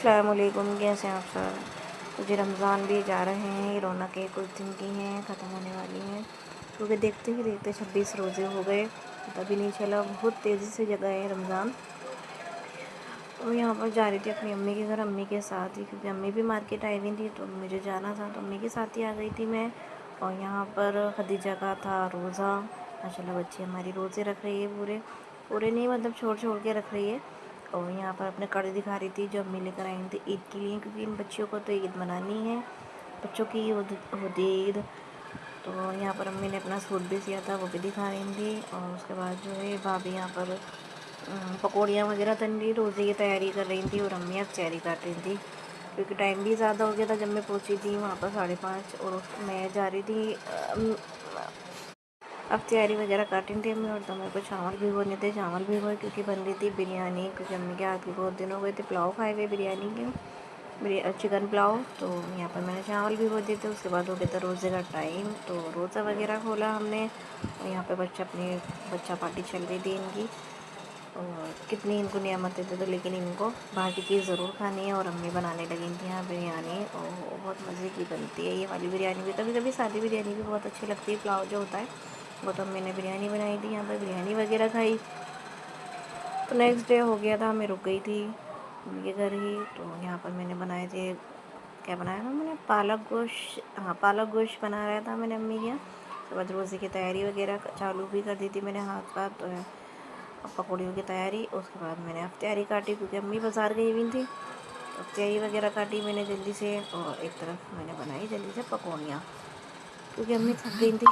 अस्सलामुअलैकुम, कैसे हैं आप सब। तो जी रमज़ान भी जा रहे हैं, ये रौनकें कुछ दिन की हैं, ख़त्म होने वाली हैं क्योंकि देखते ही देखते 26 रोज़े हो गए, पता भी नहीं चला, बहुत तेज़ी से जगह है रमज़ान। तो यहाँ पर जा रही थी अपनी अम्मी के घर, अम्मी के साथ ही, क्योंकि अम्मी भी मार्केट आई हुई थी तो मुझे जाना था, तो अम्मी के साथ ही आ गई थी मैं। और यहाँ पर खदीजा का था रोज़ा, माशाल्लाह बच्ची हमारी रोज़े रख रही है, पूरे पूरे नहीं मतलब छोड़ छोड़ के रख रही है। और यहाँ पर अपने कड़े दिखा रही थी जो अम्मी लेकर आई थी ईद के लिए, क्योंकि इन बच्चियों को तो ईद मनानी है, बच्चों की होती है ईद। तो यहाँ पर अम्मी ने अपना सूट भी सिया था, वो भी दिखा रही थी। और उसके बाद जो है भाभी यहाँ पर पकौड़ियाँ वगैरह तल रही, रोज़े की तैयारी कर रही थी, और अम्मी अब तैयारी कर रही थी क्योंकि टाइम भी ज़्यादा हो गया था जब मैं पहुँची थी वहाँ पर 5:30, और मैं जा रही थी अब तैयारी वगैरह कर रही थी अम्मी। और तो मेरे को चावल भिगोने थे, चावल भिगोए क्योंकि बन रही थी बिरयानी, क्योंकि अम्मी के हाथ की बहुत दिन हो गए थे पुलाव खाए हुए बिरयानी के, चिकन पुलाव। तो यहाँ पर मैंने चावल भिगो दिए थे। उसके बाद हो गया था रोज़े का टाइम, तो रोज़ा वगैरह खोला हमने। और यहाँ पे बच्चा पार्टी चल रही थी इनकी, और कितनी इनको नियामतें दे दो लेकिन इनको बाहर की चीज़ ज़रूर खानी है। और अम्मी बनाने लगी थी यहाँ बिरयानी, और बहुत मज़े की बनती है ये वाली बिरयानी भी। कभी कभी सादी बिरयानी भी बहुत अच्छी लगती है, पुलाव जो होता है वो। तो अम्मी ने बिरयानी बनाई थी, यहाँ पर बिरयानी वगैरह खाई। तो नेक्स्ट डे हो गया था, मैं रुक गई थी अम्मी के घर ही। तो यहाँ पर मैंने बनाए थे, क्या बनाया था मैंने, पालक गोश्त, हाँ पालक गोश्त बना रहा था मैंने अम्मी के यहाँ। उसके बाद रोज़े की तैयारी वगैरह चालू भी कर दी थी मैंने हाथ का, तो पकौड़ियों की तैयारी। उसके बाद मैंने अफ्तारी काटी क्योंकि अम्मी बाज़ार गई हुई थी, तो अफ्तारी वगैरह काटी मैंने जल्दी से। और एक तरफ मैंने बनाई जल्दी से पकौड़ियाँ, क्योंकि अम्मी थक गई थी,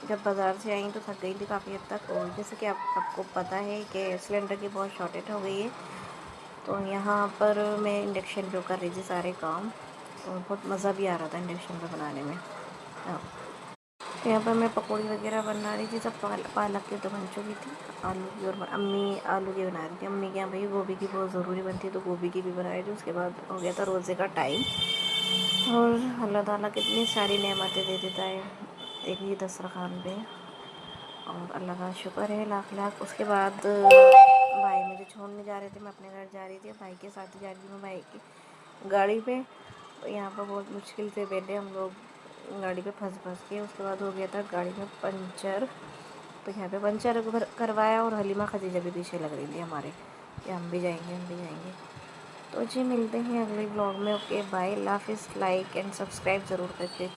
जब बाज़ार से आई तो थक गई थी काफ़ी हद तक। और जैसे कि आपको पता है कि सिलेंडर की बहुत शॉर्टेज हो गई है, तो यहाँ पर मैं इंडक्शन पे कर रही थी सारे काम, और बहुत मज़ा भी आ रहा था इंडक्शन पे बनाने में। हाँ, तो यहाँ पर मैं पकौड़ी वगैरह बना रही थी, सब पालक की तो बन चुकी थी, आलू की, और अम्मी आलू की बना रही थी। अम्मी के यहाँ भाई गोभी की बहुत ज़रूरी बनती है, तो गोभी की भी बना रही थी। उसके बाद हो गया था रोज़े का टाइम, और अल्लाह ताला कितनी सारी नेमतें दे देता है एक ही दस्तरखान पे, और अल्लाह का शुक्र है लाख लाख। उसके बाद भाई मुझे छोड़ने जा रहे थे, मैं अपने घर जा रही थी, भाई के साथ ही जा रही थी मैं, भाई की गाड़ी पे। तो यहाँ पर बहुत मुश्किल से बैठे हम लोग गाड़ी पे फंस के। उसके बाद हो गया था गाड़ी में पंचर, तो यहाँ पे पंचर करवाया, और हलीमा खदीजा भी पीछे लग रही थी हमारे कि हम भी जाएंगे हम भी जाएंगे। तो जी मिलते हैं अगले ब्लॉग में। ओके बाय, अल्लाह हाफिज़। लाइक एंड सब्सक्राइब ज़रूर करके